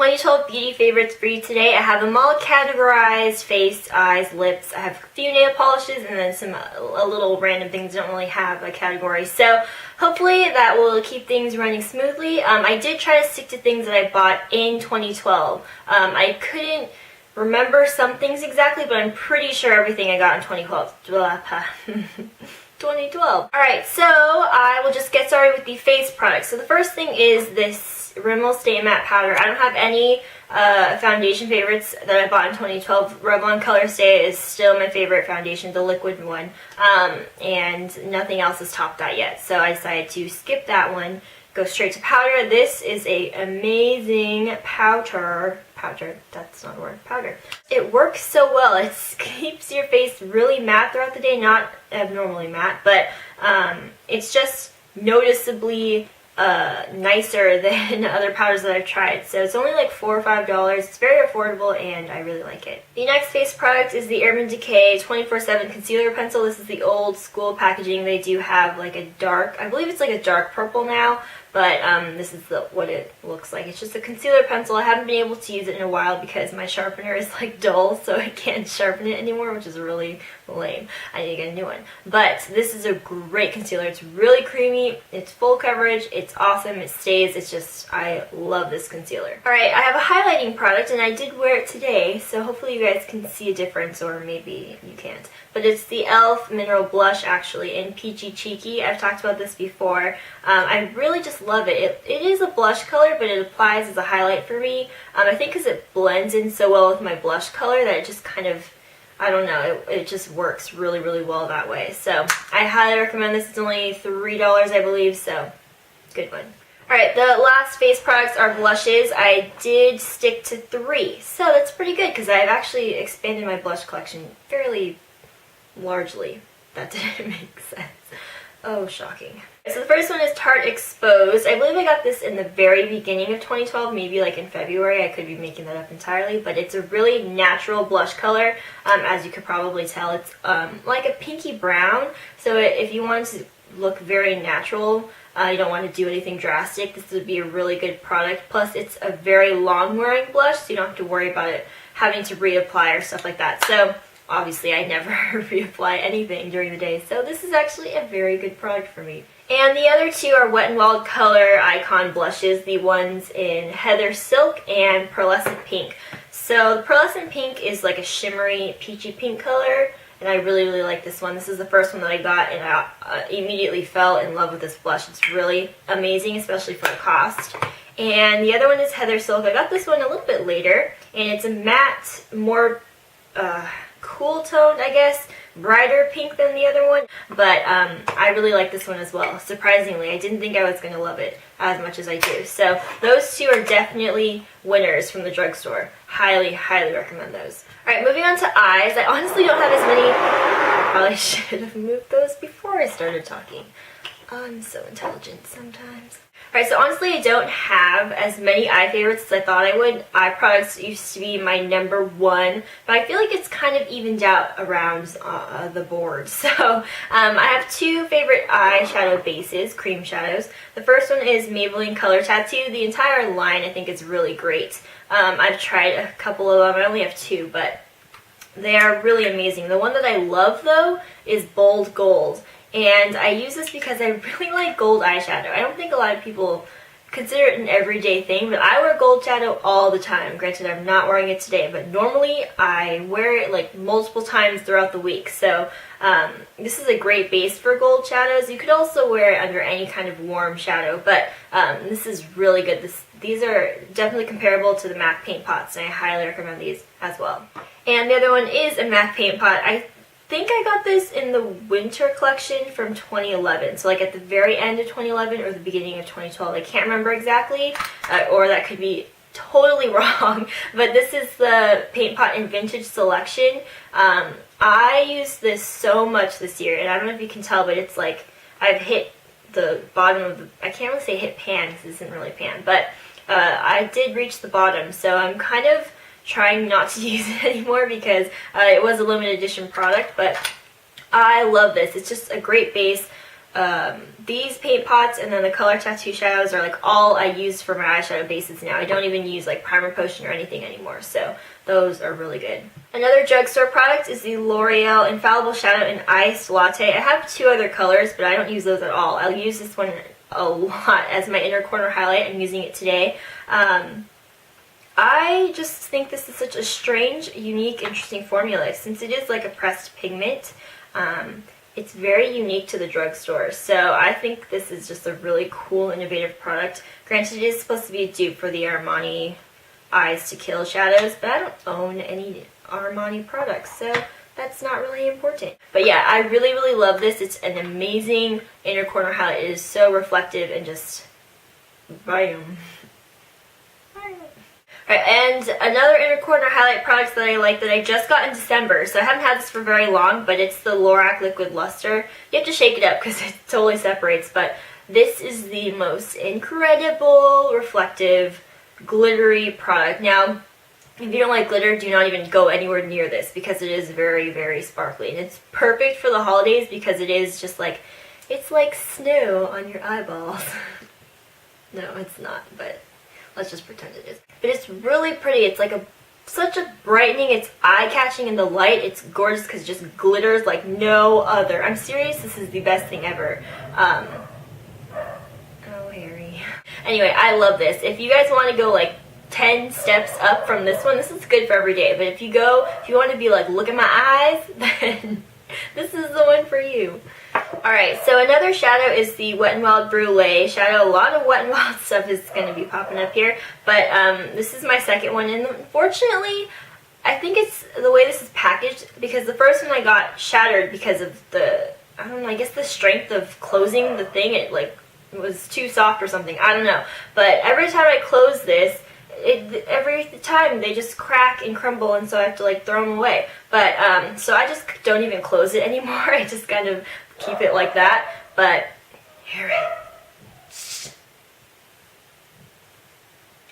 2012 beauty favorites for you today. I have them all categorized: face, eyes, lips. I have a few nail polishes and then some a little random things that don't really have a category. So hopefully that will keep things running smoothly. I did try to stick to things that I bought in 2012. I couldn't remember some things exactly, but I'm pretty sure everything I got in 2012. 2012. Alright, so I will just get started with the face products. So the first thing is this Rimmel Stay Matte powder. I don't have any foundation favorites that I bought in 2012. Revlon Color Stay is still my favorite foundation, the liquid one, and nothing else has topped that yet. So I decided to skip that one, go straight to powder. This is a amazing powder, that's not a word, powder. It works so well. It keeps your face really matte throughout the day, not abnormally matte, but it's just noticeably nicer than other powders that I've tried. So it's only like $4 or $5. It's very affordable and I really like it. The next face product is the Urban Decay 24/7 Concealer Pencil. This is the old school packaging. They do have like a dark, I believe it's like a dark purple now, but this is what it looks like. It's just a concealer pencil. I haven't been able to use it in a while because my sharpener is like dull, so I can't sharpen it anymore, which is really lame. I need to get a new one. But this is a great concealer. It's really creamy, it's full coverage, it's awesome, it stays, it's just, I love this concealer. Alright, I have a highlighting product and I did wear it today, so hopefully you guys can see a difference, or maybe you can't. But it's the e.l.f. Mineral Blush, actually, in Peachy Cheeky. I've talked about this before. I really just love it. It is a blush color, but it applies as a highlight for me. I think because it blends in so well with my blush color that it just kind of, I don't know, it just works really, really well that way. So I highly recommend this. It's only $3, I believe, so good one. Alright, the last face products are blushes. I did stick to 3, so that's pretty good because I've actually expanded my blush collection fairly largely. That didn't make sense. Oh, shocking. So the first one is Tarte Exposed. I believe I got this in the very beginning of 2012, maybe like in February. I could be making that up entirely, but it's a really natural blush color. As you could probably tell, it's like a pinky brown. So if you want to look very natural, you don't want to do anything drastic, this would be a really good product. Plus, it's a very long-wearing blush, so you don't have to worry about it having to reapply or stuff like that. So obviously, I never reapply anything during the day, so this is actually a very good product for me. And the other two are Wet n Wild Color Icon blushes, the ones in Heather Silk and Pearlescent Pink. So the Pearlescent Pink is like a shimmery peachy pink color, and I really, really like this one. This is the first one that I got, and I immediately fell in love with this blush. It's really amazing, especially for the cost. And the other one is Heather Silk. I got this one a little bit later, and it's a matte, more cool toned, I guess, brighter pink than the other one, but I really like this one as well. Surprisingly, I didn't think I was going to love it as much as I do. So those two are definitely winners from the drugstore. Highly, highly recommend those. Alright, moving on to eyes. I honestly don't have as many. I probably should have moved those before I started talking. I'm so intelligent sometimes. Alright, so honestly I don't have as many eye favorites as I thought I would. Eye products used to be my #1, but I feel like it's kind of evened out around the board. So I have 2 favorite eyeshadow bases, cream shadows. The first one is Maybelline Color Tattoo. The entire line I think is really great. I've tried a couple of them. I only have 2, but they are really amazing. The one that I love though is Bold Gold. And I use this because I really like gold eyeshadow. I don't think a lot of people consider it an everyday thing, but I wear gold shadow all the time. Granted, I'm not wearing it today, but normally I wear it like multiple times throughout the week. So this is a great base for gold shadows. You could also wear it under any kind of warm shadow, but this is really good. These are definitely comparable to the MAC paint pots, and I highly recommend these as well. And the other one is a MAC paint pot. I think I got this in the winter collection from 2011, so like at the very end of 2011 or the beginning of 2012. I can't remember exactly, or that could be totally wrong, but this is the Paint Pot in Vintage Selection. I used this so much this year, and I don't know if you can tell, but it's like I've hit the bottom of the, I can't really say hit pan because this isn't really pan, but I did reach the bottom, so I'm kind of trying not to use it anymore because it was a limited edition product, but I love this. It's just a great base. these paint pots and then the color tattoo shadows are like all I use for my eyeshadow bases now. I don't even use like primer potion or anything anymore, so those are really good. Another drugstore product is the L'Oreal Infallible Shadow in Iced Latte. I have two other colors, but I don't use those at all. I'll use this one a lot as my inner corner highlight. I'm using it today. I just think this is such a strange, unique, interesting formula. Since it is like a pressed pigment, it's very unique to the drugstore. So I think this is just a really cool, innovative product. Granted, it is supposed to be a dupe for the Armani Eyes to Kill shadows, but I don't own any Armani products, so that's not really important. But yeah, I really, really love this. It's an amazing inner corner highlight. It is so reflective and just bam. Alright, and another inner corner highlight product that I like that I just got in December, so I haven't had this for very long, but it's the LORAC Liquid Lustre. You have to shake it up because it totally separates, but this is the most incredible, reflective, glittery product. Now, if you don't like glitter, do not even go anywhere near this because it is very, very sparkly. And it's perfect for the holidays because it is just like, it's like snow on your eyeballs. No, it's not, but let's just pretend it is. But it's really pretty. It's like such a brightening. It's eye-catching in the light. It's gorgeous because it just glitters like no other. I'm serious. This is the best thing ever. Oh, Harry. Anyway, I love this. If you guys want to go like 10 steps up from this one, this is good for every day. But if you want to be like, look at my eyes, then this is the one for you. Alright, so another shadow is the Wet n Wild Brulee shadow. A lot of Wet n Wild stuff is going to be popping up here, but this is my second one, and unfortunately, I think it's the way this is packaged, because the first one I got shattered because of the, I don't know, I guess the strength of closing the thing. It was too soft or something, I don't know, but every time I close this, every time they just crack and crumble, and so I have to like throw them away. But so I just don't even close it anymore. I just kind of keep it like that. But here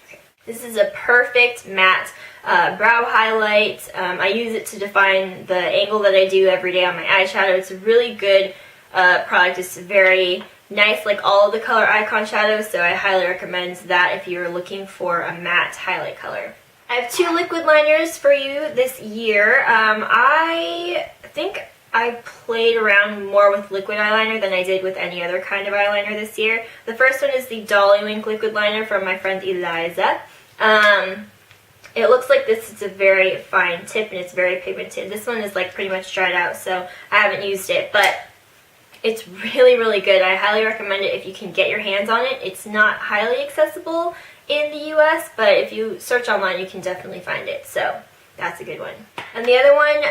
okay. This is a perfect matte brow highlight. I use it to define the angle that I do every day on my eyeshadow. It's a really good product. It's very nice, like all of the color icon shadows, so I highly recommend that if you're looking for a matte highlight color. I have two liquid liners for you this year. I think I played around more with liquid eyeliner than I did with any other kind of eyeliner this year. The first one is the Dollywink liquid liner from my friend Eliza. It looks like this. It's a very fine tip and it's very pigmented. This one is like pretty much dried out, so I haven't used it, but it's really, really good. I highly recommend it if you can get your hands on it. It's not highly accessible in the US, but if you search online, you can definitely find it. So that's a good one. And the other one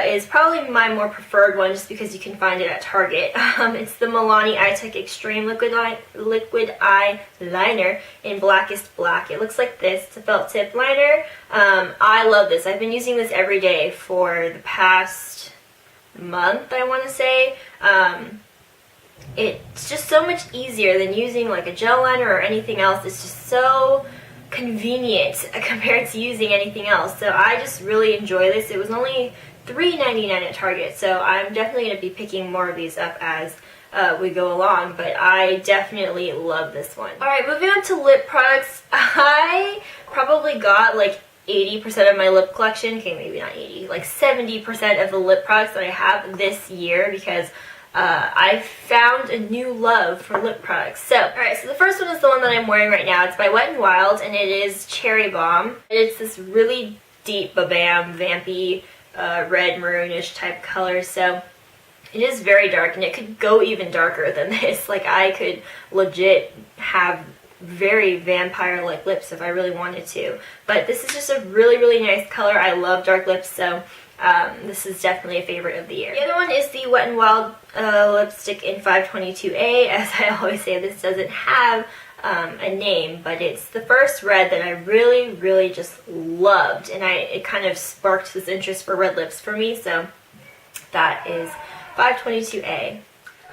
is probably my more preferred one just because you can find it at Target. It's the Milani Eye Tech Extreme Liquid Eyeliner in Blackest Black. It looks like this. It's a felt tip liner. I love this. I've been using this every day for the past month, I want to say. It's just so much easier than using like a gel liner or anything else. It's just so convenient compared to using anything else. So I just really enjoy this. It was only $3.99 at Target, so I'm definitely going to be picking more of these up as we go along, but I definitely love this one. Alright, moving on to lip products. I probably got like 80% of my lip collection, okay, maybe not 80, like 70% of the lip products that I have this year because I found a new love for lip products. So, alright, so the first one is the one that I'm wearing right now. It's by Wet n Wild, and it is Cherry Bomb. It's this really deep, babam, vampy, red maroonish type color, so it is very dark, and it could go even darker than this. Like, I could legit have very vampire-like lips if I really wanted to. But this is just a really, really nice color. I love dark lips, so this is definitely a favorite of the year. The other one is the Wet n Wild lipstick in 522A. As I always say, this doesn't have a name, but it's the first red that I really, really just loved, and it kind of sparked this interest for red lips for me, so that is 522A.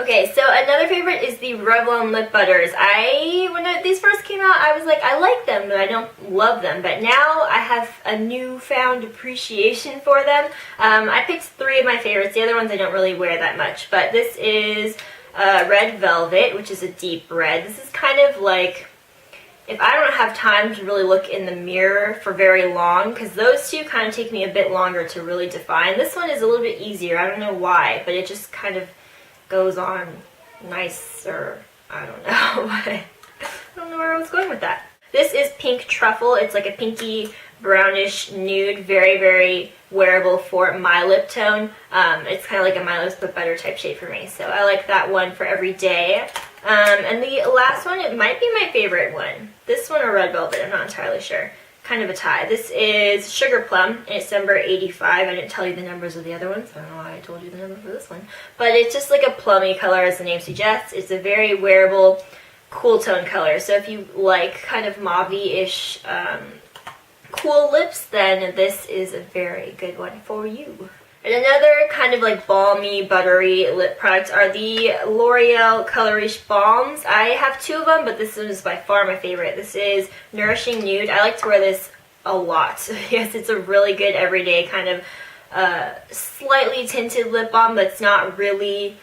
Okay, so another favorite is the Revlon lip butters. When these first came out, I was like, I like them, but I don't love them. But now I have a newfound appreciation for them. I picked 3 of my favorites. The other ones I don't really wear that much. But this is Red Velvet, which is a deep red. This is kind of like, if I don't have time to really look in the mirror for very long, because those two kind of take me a bit longer to really define. This one is a little bit easier. I don't know why, but it just kind of goes on nicer. I don't know. I don't know where I was going with that. This is Pink Truffle. It's like a pinky brownish nude, very, very wearable for my lip tone. It's kind of like a My Lips But Better type shade for me, so I like that one for every day. And the last one, it might be my favorite one. This one or Red Velvet, I'm not entirely sure. Kind of a tie. This is Sugar Plum, and it's number 85. I didn't tell you the numbers of the other ones. I don't know why I told you the number for this one. But it's just like a plummy color, as the name suggests. It's a very wearable, cool tone color. So if you like kind of mauve-ish cool lips, then this is a very good one for you. And another kind of like balmy, buttery lip product are the L'Oreal Color Riche Balms. I have two of them, but this one is by far my favorite. This is Nourishing Nude. I like to wear this a lot. Yes, it's a really good everyday kind of slightly tinted lip balm that's not really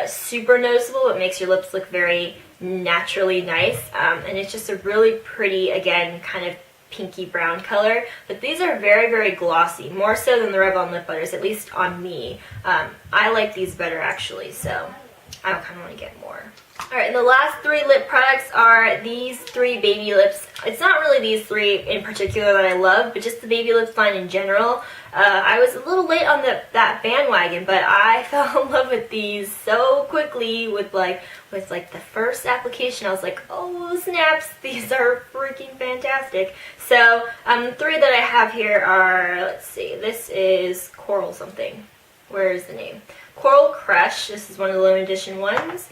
super noticeable. It makes your lips look very naturally nice. And it's just a really pretty, again, kind of pinky brown color, but these are very, very glossy, more so than the Revlon lip butters, at least on me. I like these better actually, so I kind of want to get more. Alright, and the last three lip products are these three baby lips. It's not really these three in particular that I love, but just the baby lips line in general. I was a little late on that bandwagon, but I fell in love with these so quickly with the first application. I was like, oh snaps, these are freaking fantastic. So the three that I have here are, let's see, this is Coral something. Where is the name? Coral Crush, this is one of the limited edition ones.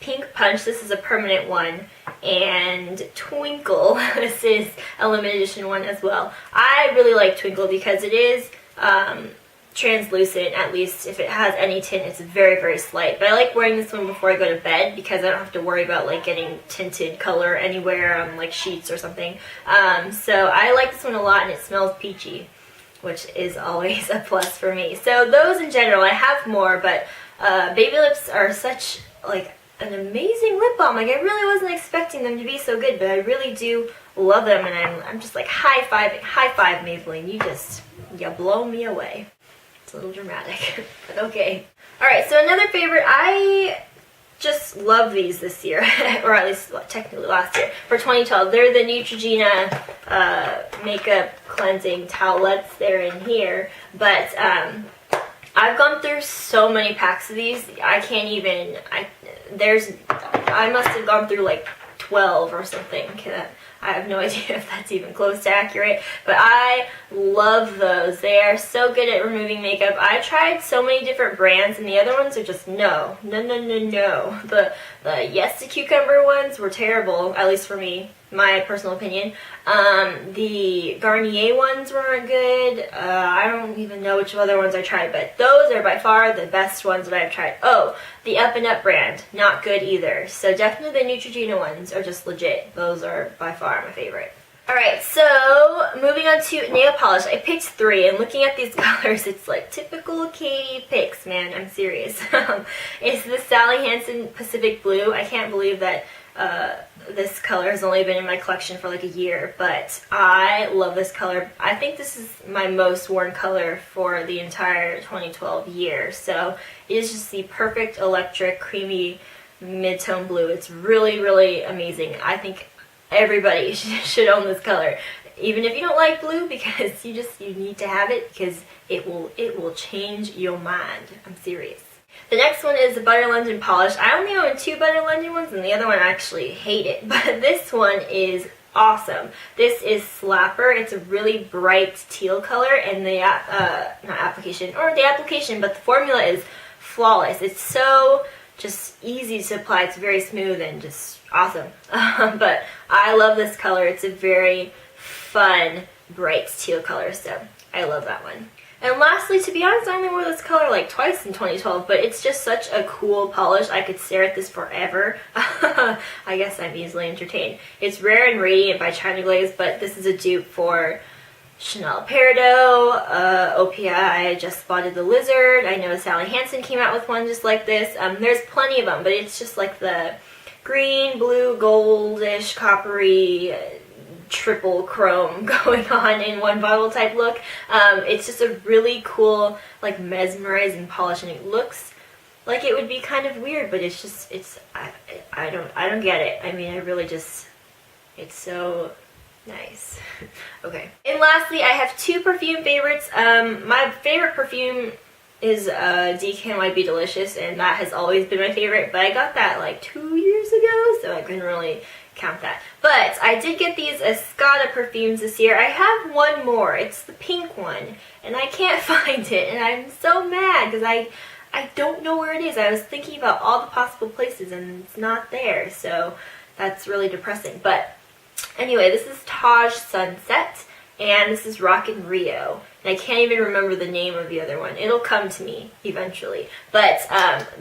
Pink Punch, this is a permanent one, and Twinkle, this is a limited edition one as well. I really like Twinkle because it is translucent, at least if it has any tint, it's very, very slight. But I like wearing this one before I go to bed because I don't have to worry about like getting tinted color anywhere on like sheets or something. So I like this one a lot, and it smells peachy, which is always a plus for me. So those in general, I have more, but baby lips are such like an amazing lip balm. Like I really wasn't expecting them to be so good, but I really do love them, and I'm just like high five Maybelline. You blow me away. It's a little dramatic, but okay. Alright, so another favorite, I just love these this year, or at least technically last year, for 2012. They're the Neutrogena makeup cleansing towelettes. They're in here, but I've gone through so many packs of these. I can't even, I must have gone through like 12 or something. I have no idea if that's even close to accurate, but I love those. They are so good at removing makeup. I tried so many different brands, and the other ones are just no. The Yes to Cucumber ones were terrible, at least for me, my personal opinion. The Garnier ones weren't good. I don't even know which other ones I tried, but those are by far the best ones that I've tried. Oh, the Up and Up brand, not good either. So definitely the Neutrogena ones are just legit. Those are by far my favorite. Alright, so moving on to nail polish. I picked three, and looking at these colors, it's like typical Katie picks, man. I'm serious. It's the Sally Hansen Pacific Blue. I can't believe that this color has only been in my collection for like a year, but I love this color. I think this is my most worn color for the entire 2012 year. So it is just the perfect electric, creamy mid-tone blue. It's really, really amazing. I think everybody should own this color, even if you don't like blue, because you need to have it because it will change your mind. I'm serious. The next one is the Butter London Polish. I only own two Butter London ones, and the other one I actually hate it, but this one is awesome. This is Slapper. It's a really bright teal color, and the application, but the formula is flawless. It's so just easy to apply. It's very smooth and just awesome. But I love this color. It's a very fun, bright teal color, so I love that one. And lastly, to be honest, I only wore this color like twice in 2012, but it's just such a cool polish. I could stare at this forever. I guess I'm easily entertained. It's Rare and Radiant by China Glaze, but this is a dupe for Chanel Peridot, OPI, I just spotted the lizard. I know Sally Hansen came out with one just like this. There's plenty of them, but it's just like the green, blue, goldish, coppery, triple chrome going on in one bottle type look. It's just a really cool, like, mesmerizing polish, and it looks like it would be kind of weird, but it's just, I don't get it. I mean, I really just, it's so nice. Okay. And lastly, I have two perfume favorites. My favorite perfume is Decay Might Be Delicious, and that has always been my favorite, but I got that like 2 years ago, so I couldn't really count that. But I did get these Escada perfumes this year. I have one more. It's the pink one, and I can't find it, and I'm so mad because I don't know where it is. I was thinking about all the possible places, and it's not there, so that's really depressing. But anyway, this is Taj Sunset, and this is Rockin Rio. And I can't even remember the name of the other one. It'll come to me eventually. But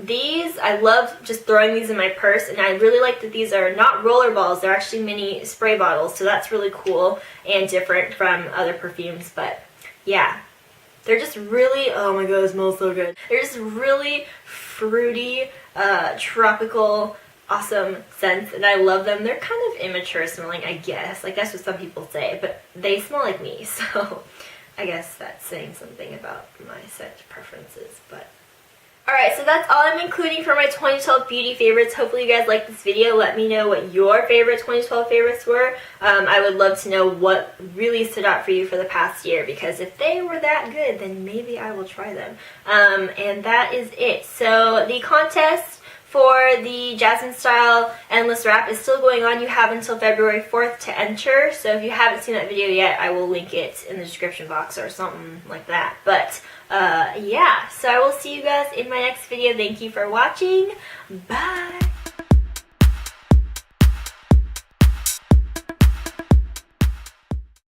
these, I love just throwing these in my purse, and I really like that these are not roller balls. They're actually mini spray bottles, so that's really cool and different from other perfumes. But yeah, they're just really, oh my god, it smells so good. They're just really fruity, tropical, awesome scents, and I love them. They're kind of immature smelling, I guess. Like, that's what some people say, but they smell like me, so I guess that's saying something about my scent preferences. But alright, so that's all I'm including for my 2012 beauty favorites. Hopefully you guys liked this video. Let me know what your favorite 2012 favorites were. I would love to know what really stood out for you for the past year, because if they were that good, then maybe I will try them. And that is it. So the contest for the Jasmine Style Endless Wrap is still going on. You have until February 4th to enter, so if you haven't seen that video yet, I will link it in the description box or something like that. But yeah, so I will see you guys in my next video. Thank you for watching. Bye!